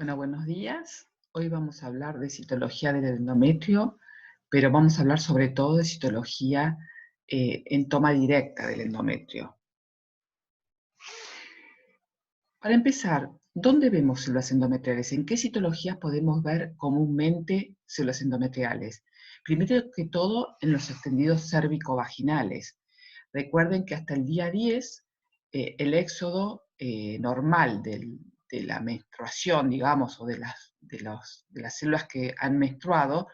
Bueno, buenos días. Hoy vamos a hablar de citología del endometrio, pero vamos a hablar sobre todo de citología en toma directa del endometrio. Para empezar, ¿dónde vemos células endometriales? ¿En qué citologías podemos ver comúnmente células endometriales? Primero que todo, en los extendidos cérvico-vaginales. Recuerden que hasta el día 10, el éxodo normal de la menstruación, digamos, o de las células que han menstruado,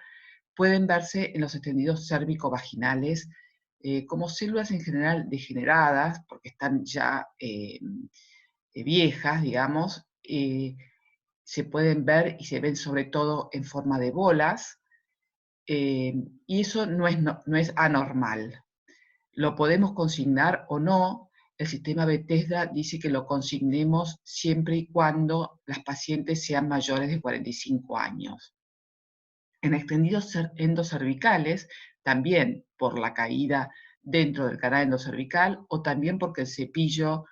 pueden verse en los extendidos cérvico-vaginales como células en general degeneradas, porque están ya viejas, digamos, se pueden ver y se ven sobre todo en forma de bolas, y eso no es anormal. Lo podemos consignar o no. El sistema Bethesda dice que lo consignemos siempre y cuando las pacientes sean mayores de 45 años. En extendidos endocervicales, también por la caída dentro del canal endocervical o también porque el cepillo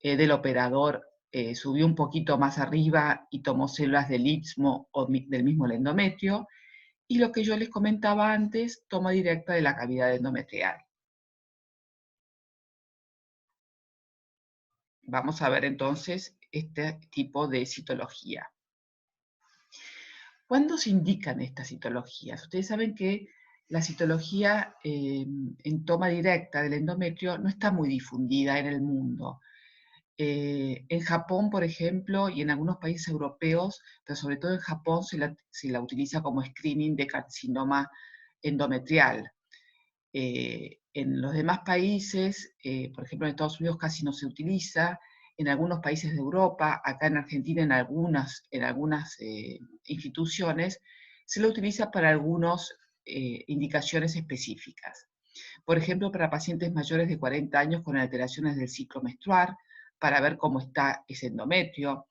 del operador subió un poquito más arriba y tomó células del istmo o del mismo endometrio, y lo que yo les comentaba antes, toma directa de la cavidad endometrial. Vamos a ver entonces este tipo de citología. ¿Cuándo se indican estas citologías? Ustedes saben que la citología en toma directa del endometrio no está muy difundida en el mundo. En Japón, por ejemplo, y en algunos países europeos, pero sobre todo en Japón, se la utiliza como screening de carcinoma endometrial. En los demás países, por ejemplo en Estados Unidos casi no se utiliza, en algunos países de Europa, acá en Argentina en algunas instituciones, se lo utiliza para algunas indicaciones específicas. Por ejemplo, para pacientes mayores de 40 años con alteraciones del ciclo menstrual, para ver cómo está ese endometrio,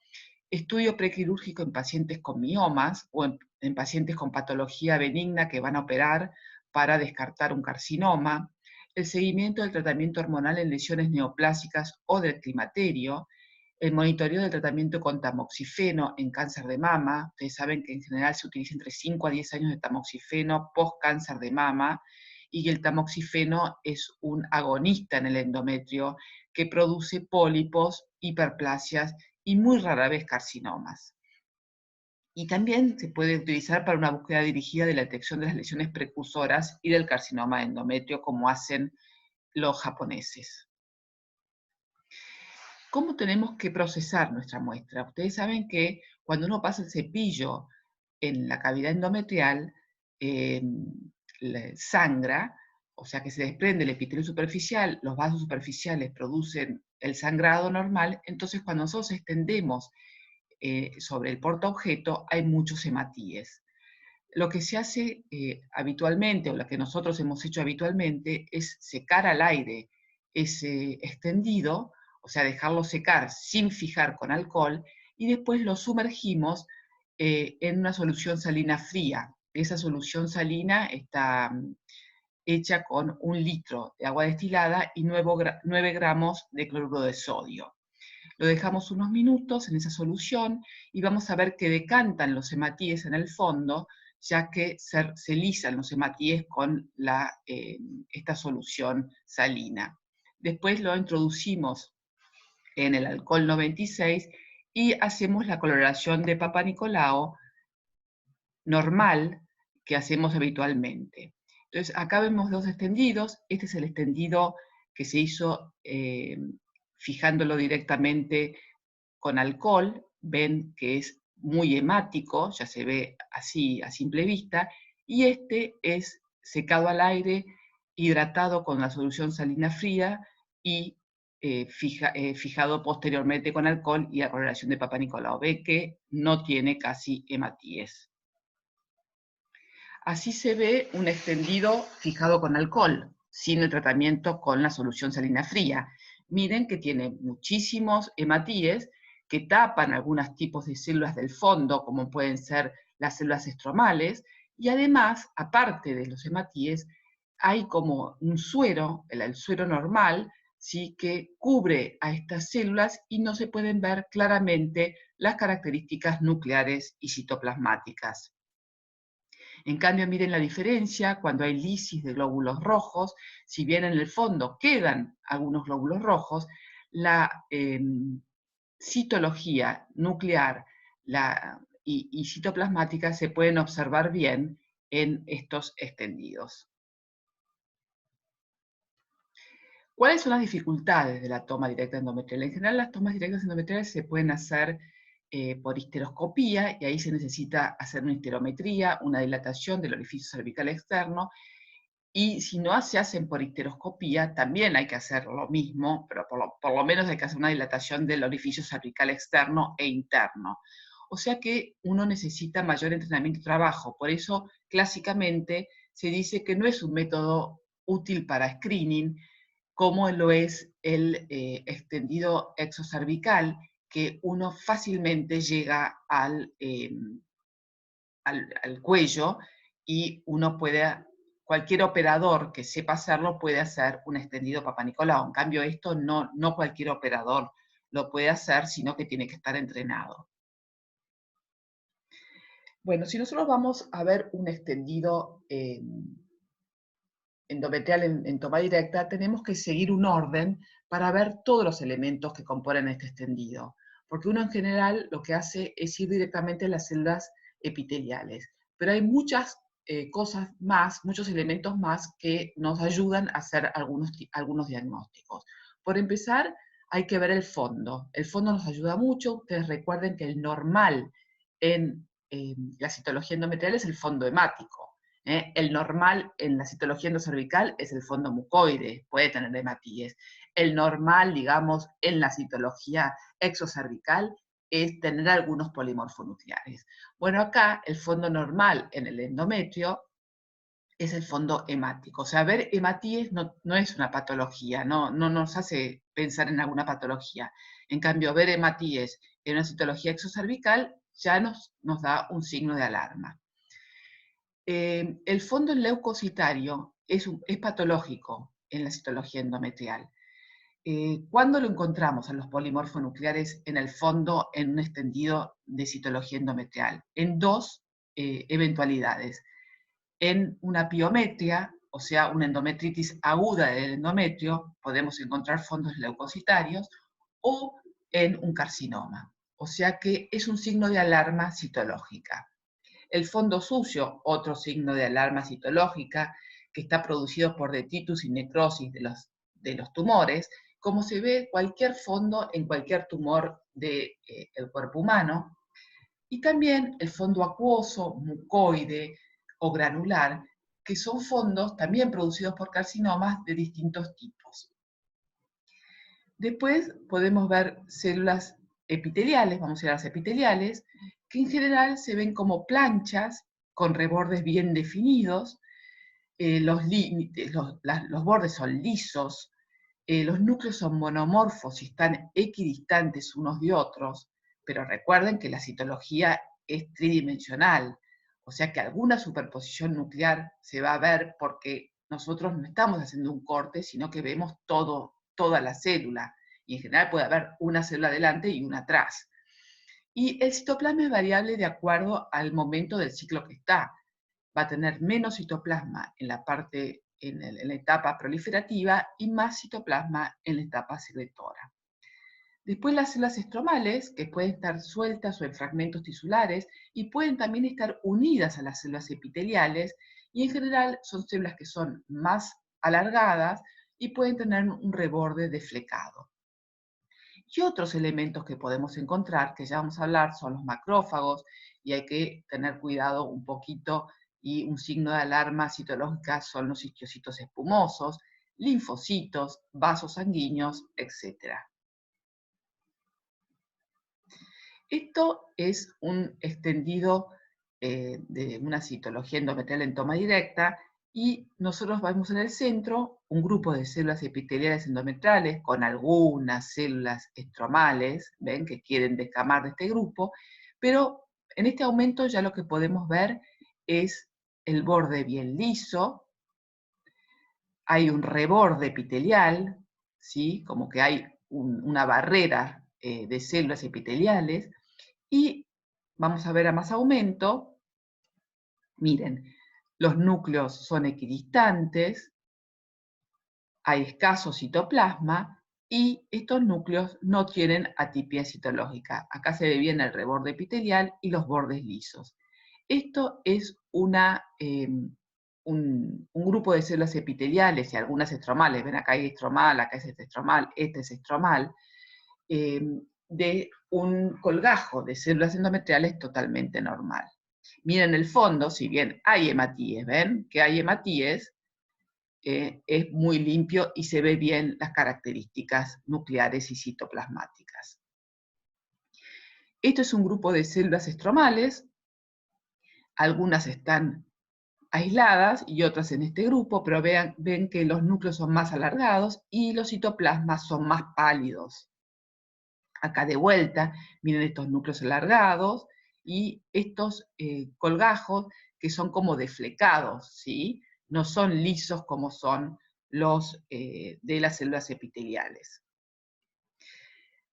estudio prequirúrgico en pacientes con miomas o en pacientes con patología benigna que van a operar para descartar un carcinoma, el seguimiento del tratamiento hormonal en lesiones neoplásicas o del climaterio, el monitoreo del tratamiento con tamoxifeno en cáncer de mama. Ustedes saben que en general se utiliza entre 5 a 10 años de tamoxifeno post-cáncer de mama, y el tamoxifeno es un agonista en el endometrio que produce pólipos, hiperplasias y muy rara vez carcinomas. Y también se puede utilizar para una búsqueda dirigida de la detección de las lesiones precursoras y del carcinoma de endometrio, como hacen los japoneses. ¿Cómo tenemos que procesar nuestra muestra? Ustedes saben que cuando uno pasa el cepillo en la cavidad endometrial, sangra, o sea que se desprende el epitelio superficial, los vasos superficiales producen el sangrado normal, entonces cuando nosotros extendemos sobre el portaobjeto hay muchos hematíes. Lo que se hace habitualmente, o lo que nosotros hemos hecho habitualmente, es secar al aire ese extendido, o sea, dejarlo secar sin fijar con alcohol, y después lo sumergimos en una solución salina fría. Esa solución salina está hecha con 1 litro de agua destilada y 9 gramos de cloruro de sodio. Lo dejamos unos minutos en esa solución y vamos a ver que decantan los hematíes en el fondo, ya que se lisan los hematíes con esta solución salina. Después lo introducimos en el alcohol 96 y hacemos la coloración de Papa Nicolau normal que hacemos habitualmente. Entonces, acá vemos 2 extendidos. Este es el extendido que se hizo fijándolo directamente con alcohol. Ven que es muy hemático, ya se ve así a simple vista, y este es secado al aire, hidratado con la solución salina fría y fijado posteriormente con alcohol y la coloración de Papa Nicolau. Ve que no tiene casi hematíes. Así se ve un extendido fijado con alcohol, sin el tratamiento con la solución salina fría. Miren que tiene muchísimos hematíes que tapan algunos tipos de células del fondo, como pueden ser las células estromales, y además, aparte de los hematíes, hay como un suero, el suero normal, ¿sí? Que cubre a estas células y no se pueden ver claramente las características nucleares y citoplasmáticas. En cambio, miren la diferencia cuando hay lisis de glóbulos rojos, si bien en el fondo quedan algunos glóbulos rojos, la citología nuclear y citoplasmática se pueden observar bien en estos extendidos. ¿Cuáles son las dificultades de la toma directa endometrial? En general, las tomas directas endometriales se pueden hacer por histeroscopía, y ahí se necesita hacer una histerometría, una dilatación del orificio cervical externo, y si no se hacen por histeroscopía, también hay que hacer lo mismo, pero por lo menos hay que hacer una dilatación del orificio cervical externo e interno. O sea que uno necesita mayor entrenamiento y trabajo. Por eso, clásicamente, se dice que no es un método útil para screening, como lo es el extendido exocervical, que uno fácilmente llega al cuello, y uno puede, cualquier operador que sepa hacerlo puede hacer un extendido Papa Nicolau. En cambio, esto no cualquier operador lo puede hacer, sino que tiene que estar entrenado. Bueno, si nosotros vamos a ver un extendido endometrial en toma directa, tenemos que seguir un orden para ver todos los elementos que componen este extendido, porque uno en general lo que hace es ir directamente a las células epiteliales, pero hay muchas cosas más, muchos elementos más que nos ayudan a hacer algunos diagnósticos. Por empezar, hay que ver el fondo. El fondo nos ayuda mucho. Ustedes recuerden que el normal en la citología endometrial es el fondo hemático. El normal en la citología endocervical es el fondo mucoide, puede tener hematíes. El normal, digamos, en la citología exocervical es tener algunos polimorfonucleares. Bueno, acá el fondo normal en el endometrio es el fondo hemático. O sea, ver hematíes no es una patología, no nos hace pensar en alguna patología. En cambio, ver hematíes en una citología exocervical ya nos da un signo de alarma. El fondo leucocitario es patológico en la citología endometrial. ¿Cuándo lo encontramos a los polimorfonucleares en el fondo en un extendido de citología endometrial? En dos eventualidades. En una piometría, o sea, una endometritis aguda del endometrio, podemos encontrar fondos leucocitarios, o en un carcinoma. O sea que es un signo de alarma citológica. El fondo sucio, otro signo de alarma citológica, que está producido por detritus y necrosis de los tumores, como se ve cualquier fondo en cualquier tumor del cuerpo humano. Y también el fondo acuoso, mucoide o granular, que son fondos también producidos por carcinomas de distintos tipos. Después podemos ver células epiteliales, vamos a ir a las epiteliales, que en general se ven como planchas con rebordes bien definidos. Los bordes son lisos, los núcleos son monomorfos y están equidistantes unos de otros, pero recuerden que la citología es tridimensional, o sea que alguna superposición nuclear se va a ver porque nosotros no estamos haciendo un corte, sino que vemos toda la célula, y en general puede haber una célula adelante y una atrás. Y el citoplasma es variable de acuerdo al momento del ciclo que está. Va a tener menos citoplasma en la etapa proliferativa y más citoplasma en la etapa secretora. Después las células estromales, que pueden estar sueltas o en fragmentos tisulares, y pueden también estar unidas a las células epiteliales, y en general son células que son más alargadas y pueden tener un reborde deflecado. Y otros elementos que podemos encontrar, que ya vamos a hablar, son los macrófagos, y hay que tener cuidado un poquito, y un signo de alarma citológica son los histocitos espumosos, linfocitos, vasos sanguíneos, etc. Esto es un extendido de una citología endometrial en toma directa, y nosotros vemos en el centro un grupo de células epiteliales endometrales con algunas células estromales, ven, que quieren descamar de este grupo, pero en este aumento ya lo que podemos ver es el borde bien liso, hay un reborde epitelial, ¿sí? Como que hay una barrera de células epiteliales, y vamos a ver a más aumento, miren, los núcleos son equidistantes, hay escaso citoplasma, y estos núcleos no tienen atipia citológica. Acá se ve bien el reborde epitelial y los bordes lisos. Esto es un grupo de células epiteliales y algunas estromales. Ven, acá hay estromal, acá es estromal, este es estromal, de un colgajo de células endometriales totalmente normal. Miren el fondo, si bien hay hematíes, ¿ven? Que hay hematíes, es muy limpio y se ve bien las características nucleares y citoplasmáticas. Esto es un grupo de células estromales, algunas están aisladas y otras en este grupo, pero ven que los núcleos son más alargados y los citoplasmas son más pálidos. Acá de vuelta, miren estos núcleos alargados y estos colgajos que son como deflecados, ¿sí? No son lisos como son los de las células epiteliales.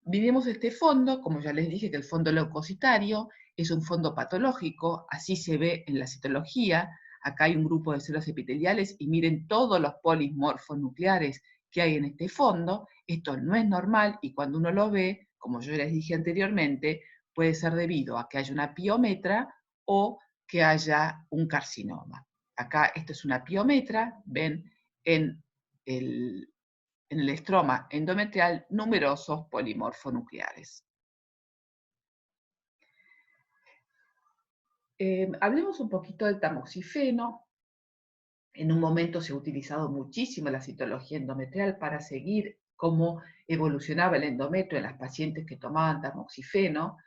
Miremos este fondo, como ya les dije que el fondo leucocitario es un fondo patológico, así se ve en la citología. Acá hay un grupo de células epiteliales y miren todos los polimorfos nucleares que hay en este fondo. Esto no es normal y cuando uno lo ve, como yo les dije anteriormente, puede ser debido a que haya una piometra o que haya un carcinoma. Acá esto es una piometra, ven en el estroma endometrial numerosos polimorfonucleares. Hablemos un poquito del tamoxifeno. En un momento se ha utilizado muchísimo la citología endometrial para seguir cómo evolucionaba el endometrio en las pacientes que tomaban tamoxifeno.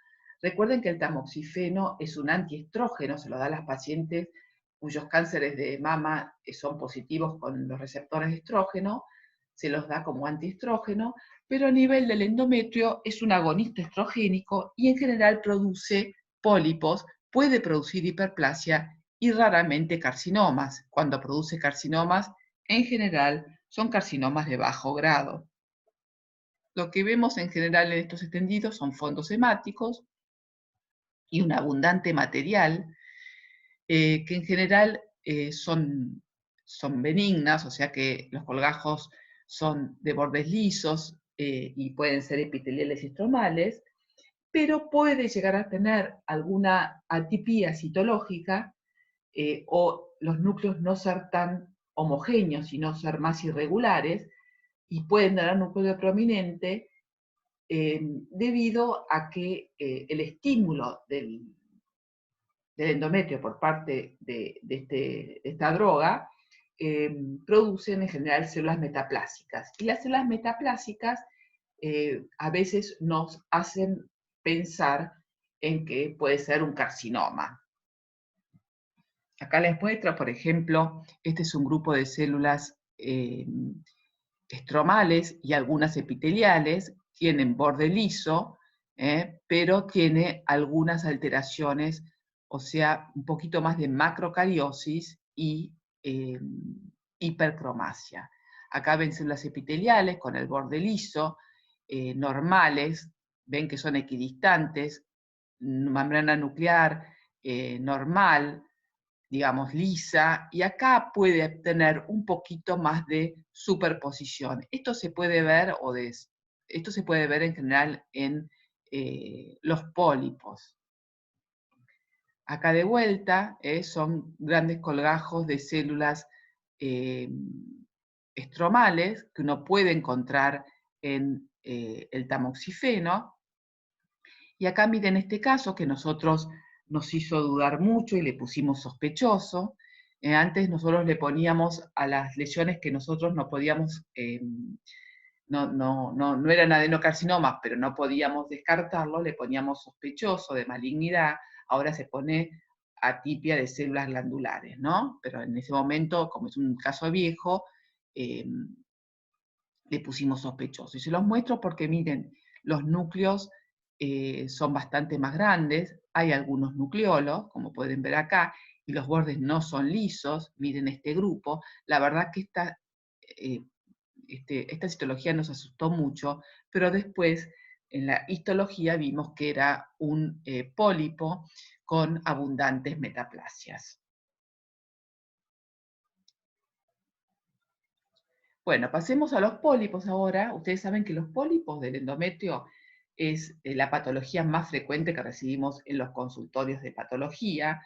Recuerden que el tamoxifeno es un antiestrógeno, se lo da a las pacientes cuyos cánceres de mama son positivos con los receptores de estrógeno, se los da como antiestrógeno, pero a nivel del endometrio es un agonista estrogénico y en general produce pólipos, puede producir hiperplasia y raramente carcinomas. Cuando produce carcinomas, en general son carcinomas de bajo grado. Lo que vemos en general en estos extendidos son fondos hemáticos y un abundante material que en general son benignas, o sea que los colgajos son de bordes lisos y pueden ser epiteliales y estromales, pero puede llegar a tener alguna atipia citológica o los núcleos no ser tan homogéneos, sino ser más irregulares, y pueden dar núcleo prominente debido a que el estímulo del endometrio por parte de esta droga producen en general células metaplásicas. Y las células metaplásicas a veces nos hacen pensar en que puede ser un carcinoma. Acá les muestro, por ejemplo, este es un grupo de células estromales y algunas epiteliales, tienen borde liso, pero tiene algunas alteraciones, o sea, un poquito más de macrocariosis y hipercromasia. Acá ven células epiteliales con el borde liso, normales, ven que son equidistantes, membrana nuclear normal, digamos, lisa, y acá puede tener un poquito más de superposición. Esto se puede ver, esto se puede ver en general en los pólipos. Acá de vuelta son grandes colgajos de células estromales que uno puede encontrar en el tamoxifeno. Y acá miren este caso que nosotros nos hizo dudar mucho y le pusimos sospechoso. Antes nosotros le poníamos a las lesiones que nosotros no podíamos, no eran adenocarcinomas, pero no podíamos descartarlo, le poníamos sospechoso de malignidad. Ahora se pone atipia de células glandulares, ¿no? Pero en ese momento, como es un caso viejo, le pusimos sospechoso. Y se los muestro porque miren, los núcleos son bastante más grandes, hay algunos nucleolos, como pueden ver acá, y los bordes no son lisos, miren este grupo, la verdad que esta citología nos asustó mucho, pero después en la histología vimos que era un pólipo con abundantes metaplasias. Bueno, pasemos a los pólipos ahora. Ustedes saben que los pólipos del endometrio es la patología más frecuente que recibimos en los consultorios de patología.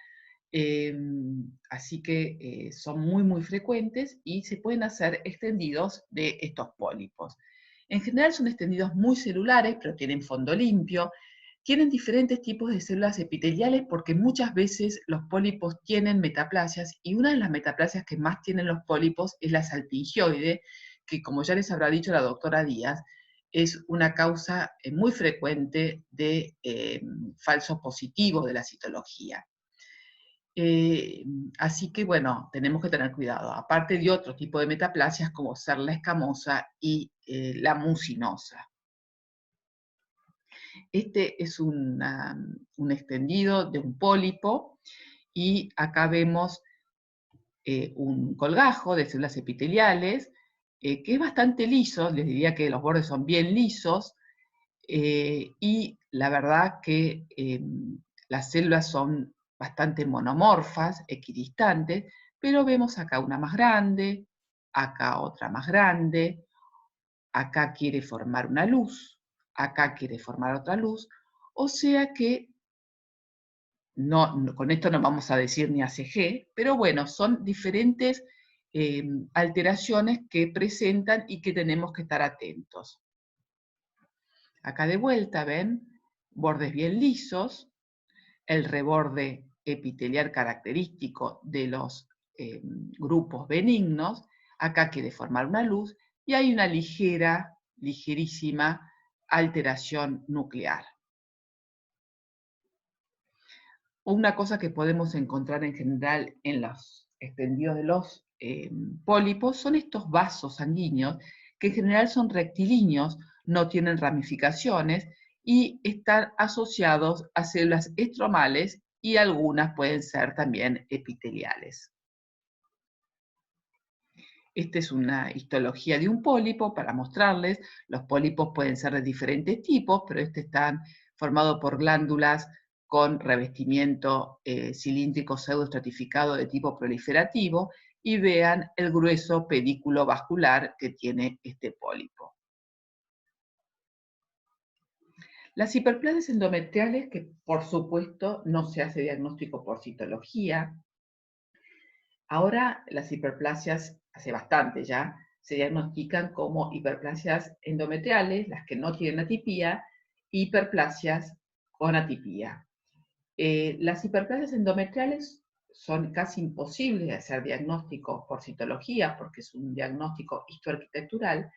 Así que son muy, muy frecuentes y se pueden hacer extendidos de estos pólipos. En general son extendidos muy celulares, pero tienen fondo limpio. Tienen diferentes tipos de células epiteliales porque muchas veces los pólipos tienen metaplasias y una de las metaplasias que más tienen los pólipos es la salpingioide, que como ya les habrá dicho la doctora Díaz, es una causa muy frecuente de falsos positivos de la citología. Así que, bueno, tenemos que tener cuidado, aparte de otro tipo de metaplasias como ser la escamosa y la mucinosa. Este es un extendido de un pólipo y acá vemos un colgajo de células epiteliales que es bastante liso, les diría que los bordes son bien lisos y la verdad que las células son bastante monomorfas, equidistantes, pero vemos acá una más grande, acá otra más grande, acá quiere formar una luz, acá quiere formar otra luz, o sea que con esto no vamos a decir ni ACG, pero bueno, son diferentes alteraciones que presentan y que tenemos que estar atentos. Acá de vuelta, ¿ven? Bordes bien lisos, el reborde epitelial característico de los grupos benignos, acá quiere formar una luz, y hay una ligerísima alteración nuclear. Una cosa que podemos encontrar en general en los extendidos de los pólipos son estos vasos sanguíneos, que en general son rectilíneos, no tienen ramificaciones y están asociados a células estromales y algunas pueden ser también epiteliales. Esta es una histología de un pólipo para mostrarles. Los pólipos pueden ser de diferentes tipos, pero este está formado por glándulas con revestimiento cilíndrico pseudoestratificado de tipo proliferativo y vean el grueso pedículo vascular que tiene este pólipo. Las hiperplasias endometriales, que por supuesto no se hace diagnóstico por citología. Ahora las hiperplasias, hace bastante ya, se diagnostican como hiperplasias endometriales, las que no tienen atipía, hiperplasias con atipía. Las hiperplasias endometriales son casi imposibles de hacer diagnóstico por citología, porque es un diagnóstico histoarquitectural,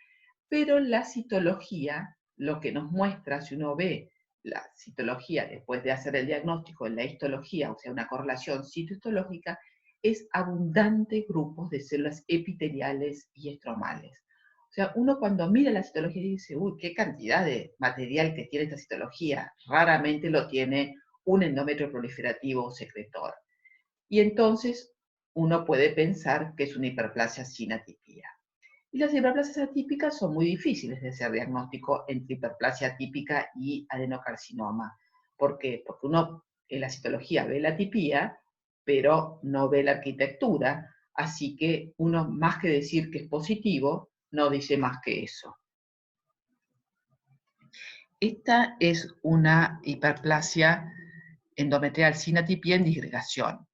pero la citología, lo que nos muestra, si uno ve la citología después de hacer el diagnóstico en la histología, o sea, una correlación citohistológica, es abundante grupos de células epiteliales y estromales. O sea, uno cuando mira la citología dice, uy, qué cantidad de material que tiene esta citología, raramente lo tiene un endometrio proliferativo o secretor. Y entonces uno puede pensar que es una hiperplasia sin atipía. Y las hiperplasias atípicas son muy difíciles de hacer diagnóstico entre hiperplasia atípica y adenocarcinoma. ¿Por qué? Porque uno en la citología ve la atipía, pero no ve la arquitectura, así que uno más que decir que es positivo, no dice más que eso. Esta es una hiperplasia endometrial sin atipía en disgregación,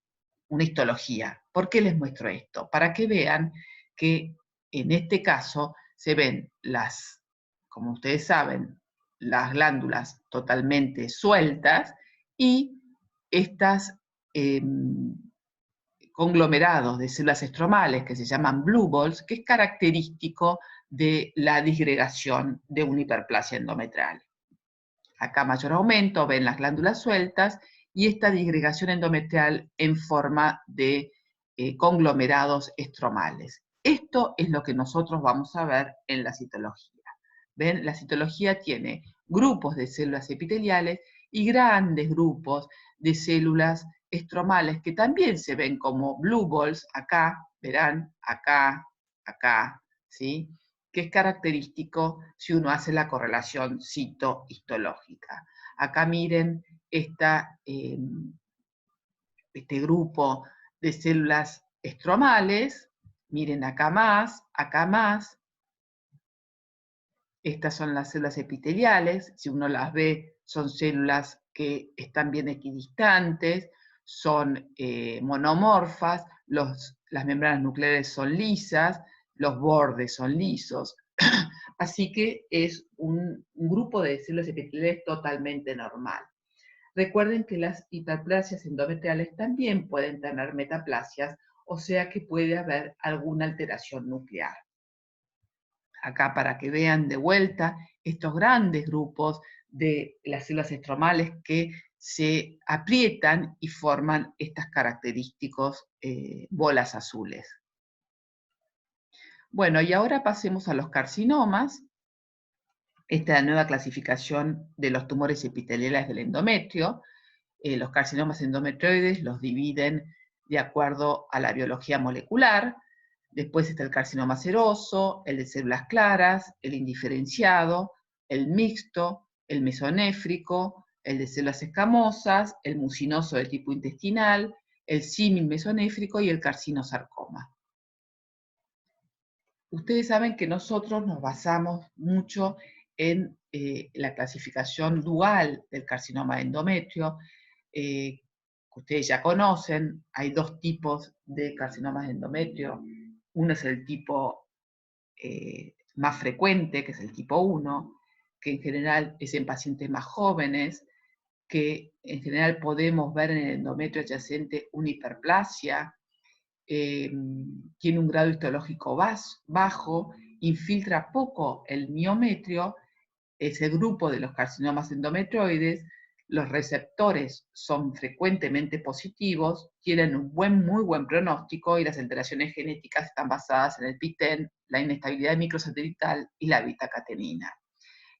una histología. ¿Por qué les muestro esto? Para que vean que en este caso se ven como ustedes saben, las glándulas totalmente sueltas y estas conglomerados de células estromales que se llaman blue balls, que es característico de la disgregación de una hiperplasia endometrial. Acá mayor aumento, ven las glándulas sueltas y esta disgregación endometrial en forma de conglomerados estromales. Esto es lo que nosotros vamos a ver en la citología. ¿Ven? La citología tiene grupos de células epiteliales y grandes grupos de células estromales que también se ven como blue balls, acá, verán, acá, acá, ¿sí? que es característico si uno hace la correlación citohistológica. Acá miren este grupo de células estromales, miren acá más, estas son las células epiteliales, si uno las ve son células que están bien equidistantes, son monomorfas, las membranas nucleares son lisas, los bordes son lisos. Así que es un grupo de células epiteliales totalmente normal. Recuerden que las hiperplasias endometriales también pueden tener metaplasias, o sea que puede haber alguna alteración nuclear. Acá para que vean de vuelta estos grandes grupos de las células estromales que se aprietan y forman estas características bolas azules. Bueno, y ahora pasemos a los carcinomas. Esta es la nueva clasificación de los tumores epiteliales del endometrio. Los carcinomas endometrioides los dividen de acuerdo a la biología molecular. Después está el carcinoma seroso, el de células claras, el indiferenciado, el mixto, el mesonéfrico, el de células escamosas, el mucinoso de tipo intestinal, el símil mesonéfrico y el carcinosarcoma. Ustedes saben que nosotros nos basamos mucho en la clasificación dual del carcinoma de endometrio, que ustedes ya conocen. Hay dos tipos de carcinomas de endometrio. Uno es el tipo más frecuente, que es el tipo 1, que en general es en pacientes más jóvenes, que en general podemos ver en el endometrio adyacente una hiperplasia, tiene un grado histológico bajo, infiltra poco el miometrio, es el grupo de los carcinomas endometrioides. Los receptores son frecuentemente positivos, tienen un muy buen pronóstico y las alteraciones genéticas están basadas en el PTEN, la inestabilidad microsatelital y la beta-catenina.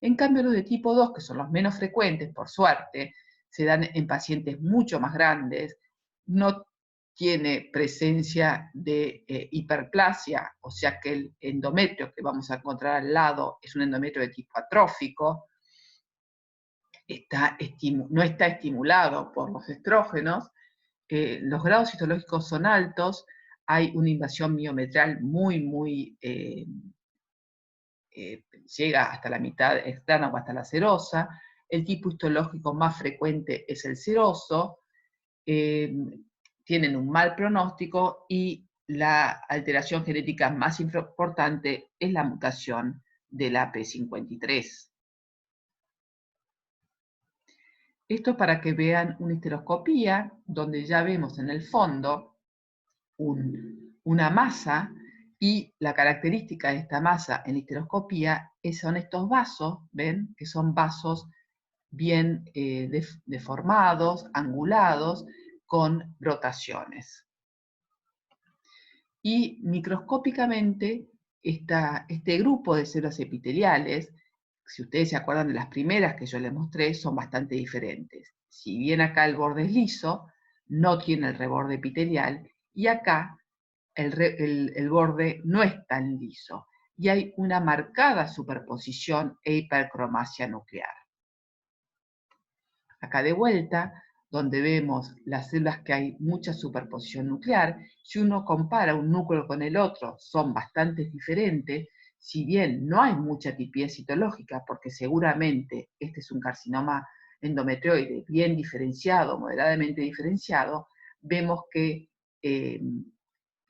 En cambio, los de tipo 2, que son los menos frecuentes, por suerte, se dan en pacientes mucho más grandes, no tiene presencia de hiperplasia, o sea que el endometrio que vamos a encontrar al lado es un endometrio de tipo atrófico, no está estimulado por los estrógenos, los grados histológicos son altos, hay una invasión miometral llega hasta la mitad externa o hasta la serosa. El tipo histológico más frecuente es el seroso, tienen un mal pronóstico y la alteración genética más importante es la mutación de la P53. Esto para que vean una histeroscopía donde ya vemos en el fondo una masa, y la característica de esta masa en la histeroscopía son estos vasos, ¿ven? Que son vasos bien deformados, angulados, con rotaciones. Y microscópicamente este grupo de células epiteliales, si ustedes se acuerdan de las primeras que yo les mostré, son bastante diferentes. Si bien acá el borde es liso, no tiene el reborde epitelial, y acá el borde no es tan liso, y hay una marcada superposición e hipercromasia nuclear. Acá de vuelta, donde vemos las células que hay mucha superposición nuclear, si uno compara un núcleo con el otro, son bastante diferentes, si bien no hay mucha tipidez citológica, porque seguramente este es un carcinoma endometrioide bien diferenciado, moderadamente diferenciado, vemos que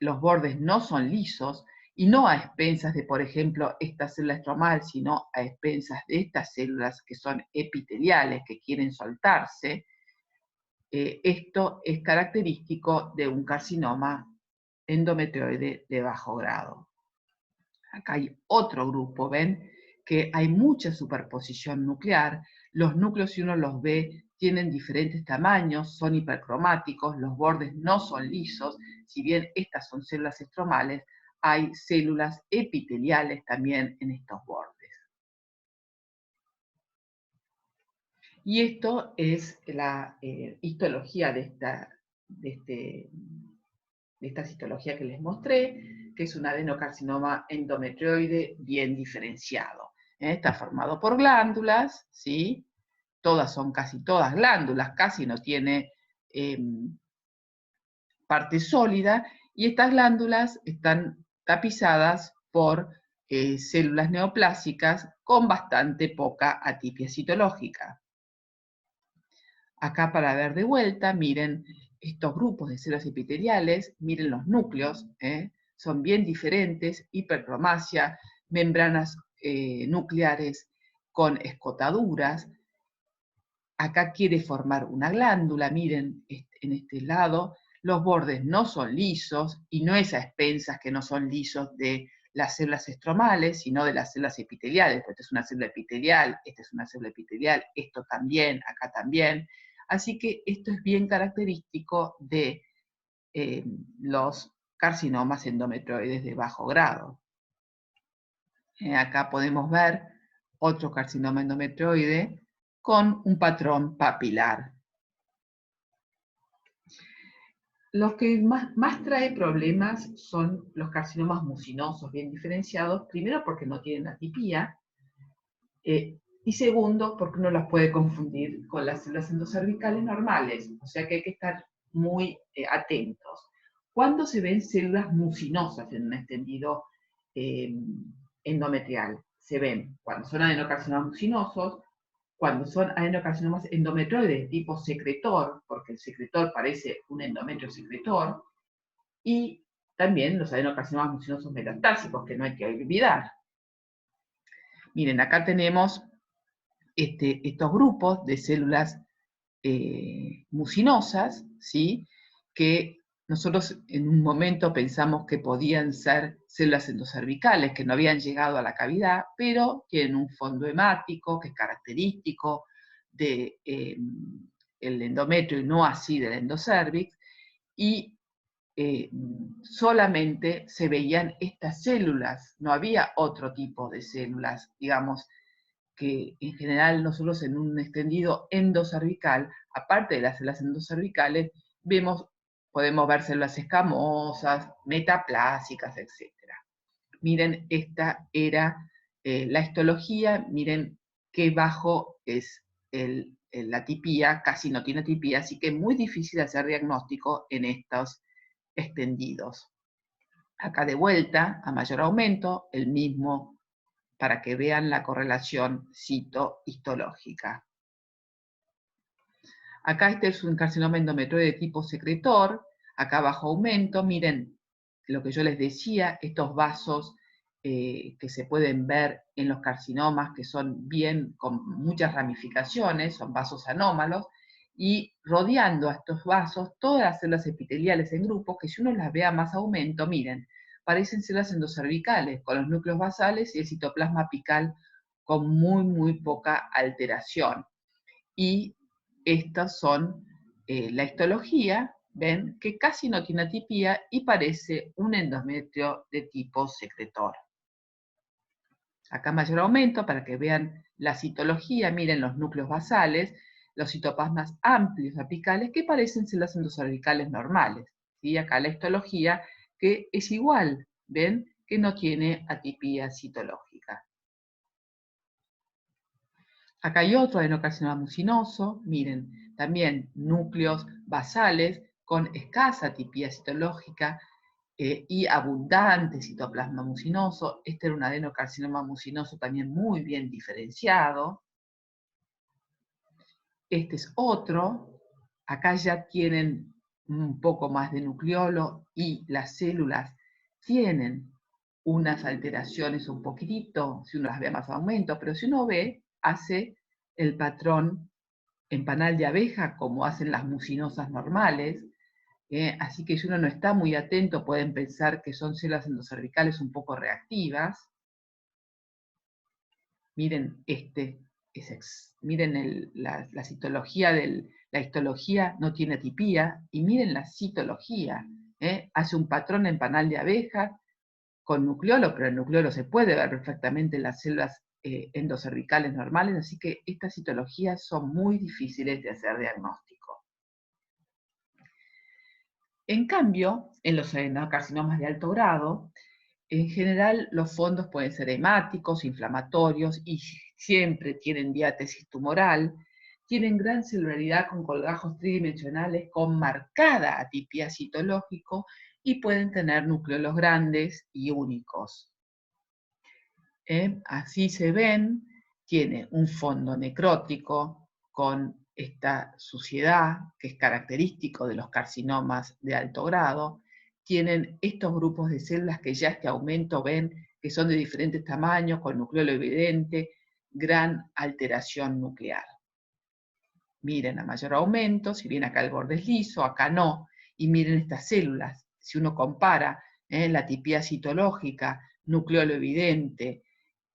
los bordes no son lisos, y no a expensas de, por ejemplo, esta célula estromal, sino a expensas de estas células que son epiteliales, que quieren soltarse. Esto es característico de un carcinoma endometrioide de bajo grado. Acá hay otro grupo, ¿ven? Que hay mucha superposición nuclear. Los núcleos, si uno los ve, tienen diferentes tamaños, son hipercromáticos, los bordes no son lisos. Si bien estas son células estromales, hay células epiteliales también en estos bordes. Y esto es la histología de esta histología que les mostré, que es un adenocarcinoma endometrioide bien diferenciado. Está formado por glándulas, ¿sí? Son casi todas glándulas, casi no tiene parte sólida, y estas glándulas están tapizadas por células neoplásicas con bastante poca atipia citológica. Acá para ver de vuelta, miren estos grupos de células epiteliales, miren los núcleos, son bien diferentes, hipercromasia, membranas nucleares con escotaduras. Acá quiere formar una glándula, miren en este lado, los bordes no son lisos, y no es a expensas que no son lisos de las células estromales, sino de las células epiteliales, pues esta es una célula epitelial, esta es una célula epitelial, esto también, acá también. Así que esto es bien característico de los carcinomas endometrioides de bajo grado. Acá podemos ver otro carcinoma endometrioide con un patrón papilar. Lo que más trae problemas son los carcinomas mucinosos bien diferenciados, primero porque no tienen atipía, y segundo porque uno las puede confundir con las células endocervicales normales, o sea que hay que estar muy atentos. ¿Cuándo se ven células mucinosas en un extendido endometrial? Se ven cuando son adenocarcinomas mucinosos, cuando son adenocarcinomas endometrioides de tipo secretor, porque el secretor parece un endometrio secretor, y también los adenocarcinomas mucinosos metastásicos, que no hay que olvidar. Miren, acá tenemos estos grupos de células mucinosas, ¿sí? Que nosotros en un momento pensamos que podían ser células endocervicales, que no habían llegado a la cavidad, pero tienen un fondo hemático que es característico del endometrio y no así del endocervix, y solamente se veían estas células, no había otro tipo de células, digamos, que en general nosotros en un extendido endocervical, aparte de las células endocervicales, podemos ver células escamosas, metaplásicas, etc. Miren, esta era la histología, miren qué bajo es la atipía, casi no tiene atipía, así que es muy difícil hacer diagnóstico en estos extendidos. Acá de vuelta, a mayor aumento, el mismo para que vean la correlación citohistológica. Acá este es un carcinoma endometrioide de tipo secretor, acá bajo aumento, miren lo que yo les decía, estos vasos que se pueden ver en los carcinomas, que son bien con muchas ramificaciones, son vasos anómalos, y rodeando a estos vasos todas las células epiteliales en grupos, que si uno las ve a más aumento, miren, parecen células endocervicales, con los núcleos basales y el citoplasma apical con muy poca alteración. Y estas son la histología, ven que casi no tiene atipía y parece un endometrio de tipo secretor. Acá mayor aumento para que vean la citología, miren los núcleos basales, los citoplasmas amplios apicales que parecen células endocervicales normales. ¿Sí? Acá la histología que es igual, ven que no tiene atipía citológica. Acá hay otro adenocarcinoma mucinoso, miren, también núcleos basales con escasa atipía citológica y abundante citoplasma mucinoso. Este era un adenocarcinoma mucinoso también muy bien diferenciado. Este es otro. Acá ya tienen un poco más de nucleolo y las células tienen unas alteraciones un poquitito, si uno las ve a más aumento, pero si uno ve, hace el patrón en panal de abeja como hacen las mucinosas normales, así que si uno no está muy atento pueden pensar que son células endocervicales un poco reactivas. Miren miren la citología la histología no tiene atipía, y miren la citología, hace un patrón en panal de abeja con nucleolo, pero el nucleolo se puede ver perfectamente en las células endocervicales normales, así que estas citologías son muy difíciles de hacer diagnóstico. En cambio, en los adenocarcinomas de alto grado, En general, los fondos pueden ser hemáticos, inflamatorios y siempre tienen diátesis tumoral, tienen gran celularidad con colgajos tridimensionales con marcada atipia citológico y pueden tener nucleolos grandes y únicos. Así se ven, tiene un fondo necrótico con esta suciedad que es característico de los carcinomas de alto grado, tienen estos grupos de células que ya este aumento ven que son de diferentes tamaños, con nucleolo evidente, gran alteración nuclear. Miren a mayor aumento, si bien acá el borde es liso, acá no, y miren estas células, si uno compara la tipía citológica, nucleolo evidente,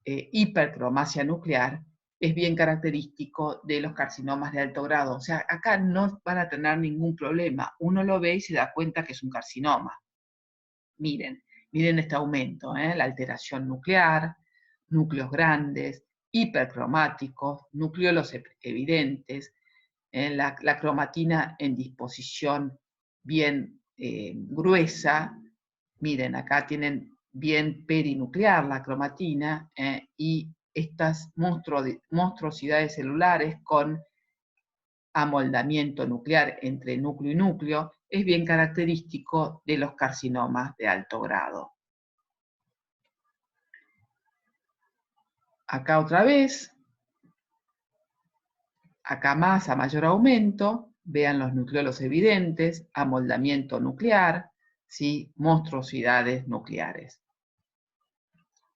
hipercromasia nuclear, es bien característico de los carcinomas de alto grado. O sea, acá no van a tener ningún problema. Uno lo ve y se da cuenta que es un carcinoma. Miren este aumento, la alteración nuclear, núcleos grandes, hipercromáticos, nucleolos evidentes, la cromatina en disposición bien gruesa. Miren, acá tienen bien perinuclear la cromatina y estas monstruosidades celulares con amoldamiento nuclear entre núcleo y núcleo es bien característico de los carcinomas de alto grado. Acá otra vez, acá más a mayor aumento, vean los nucleolos evidentes, amoldamiento nuclear, ¿sí? Monstruosidades nucleares.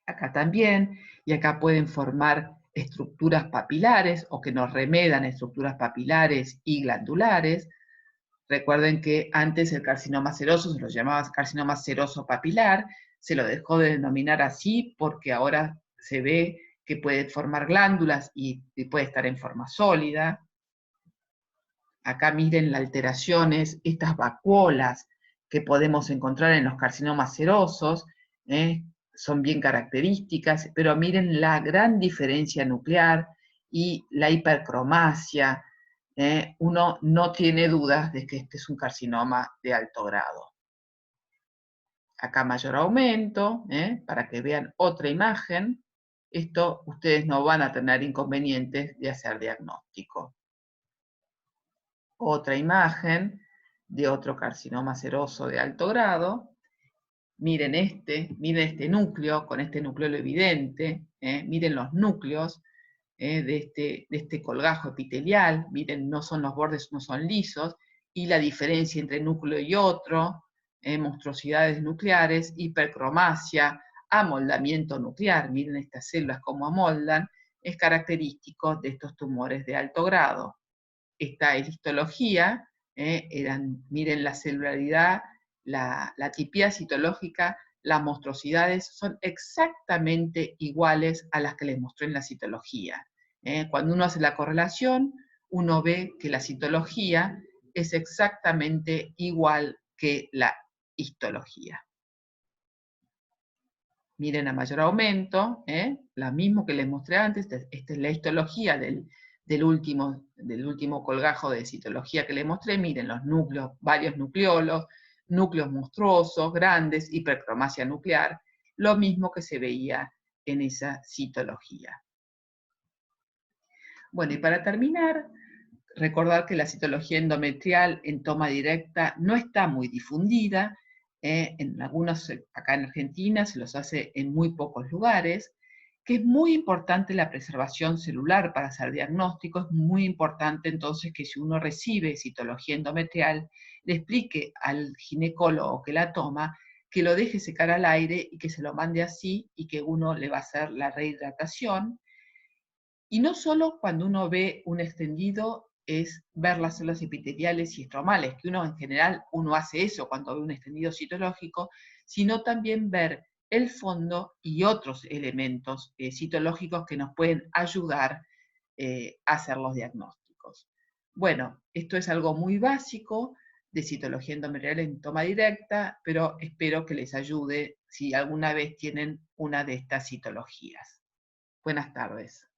Acá también, y acá pueden formar estructuras papilares o que nos remedan estructuras papilares y glandulares. Recuerden que antes el carcinoma seroso se lo llamaba carcinoma seroso papilar, se lo dejó de denominar así porque ahora se ve que puede formar glándulas y puede estar en forma sólida. Acá miren las alteraciones, estas vacuolas que podemos encontrar en los carcinomas serosos, son bien características, pero miren la gran diferencia nuclear y la hipercromasia. Uno no tiene dudas de que este es un carcinoma de alto grado. Acá mayor aumento, para que vean otra imagen. Esto ustedes no van a tener inconvenientes de hacer diagnóstico. Otra imagen de otro carcinoma seroso de alto grado. Miren este núcleo, con este núcleo evidente, miren los núcleos de este colgajo epitelial, miren, no son los bordes, no son lisos, y la diferencia entre núcleo y otro, monstruosidades nucleares, hipercromasia, amoldamiento nuclear, miren estas células como amoldan, es característico de estos tumores de alto grado. Esta histología, miren la celularidad, la tipía citológica, las monstruosidades son exactamente iguales a las que les mostré en la citología. Cuando uno hace la correlación, uno ve que la citología es exactamente igual que la histología. Miren a mayor aumento, la misma que les mostré antes, esta es la histología del último colgajo de citología que les mostré. Miren los núcleos, varios nucleolos, núcleos monstruosos, grandes, hipercromasia nuclear, lo mismo que se veía en esa citología. Bueno, y para terminar, recordar que la citología endometrial en toma directa no está muy difundida. En algunos, acá en Argentina, se los hace en muy pocos lugares, que es muy importante la preservación celular para hacer diagnóstico. Es muy importante entonces que si uno recibe citología endometrial, le explique al ginecólogo que la toma, que lo deje secar al aire y que se lo mande así y que uno le va a hacer la rehidratación. Y no solo cuando uno ve un extendido es ver las células epiteliales y estromales, que uno en general hace eso cuando ve un extendido citológico, sino también ver el fondo y otros elementos citológicos que nos pueden ayudar a hacer los diagnósticos. Bueno, esto es algo muy básico de citología endometrial en toma directa, pero espero que les ayude si alguna vez tienen una de estas citologías. Buenas tardes.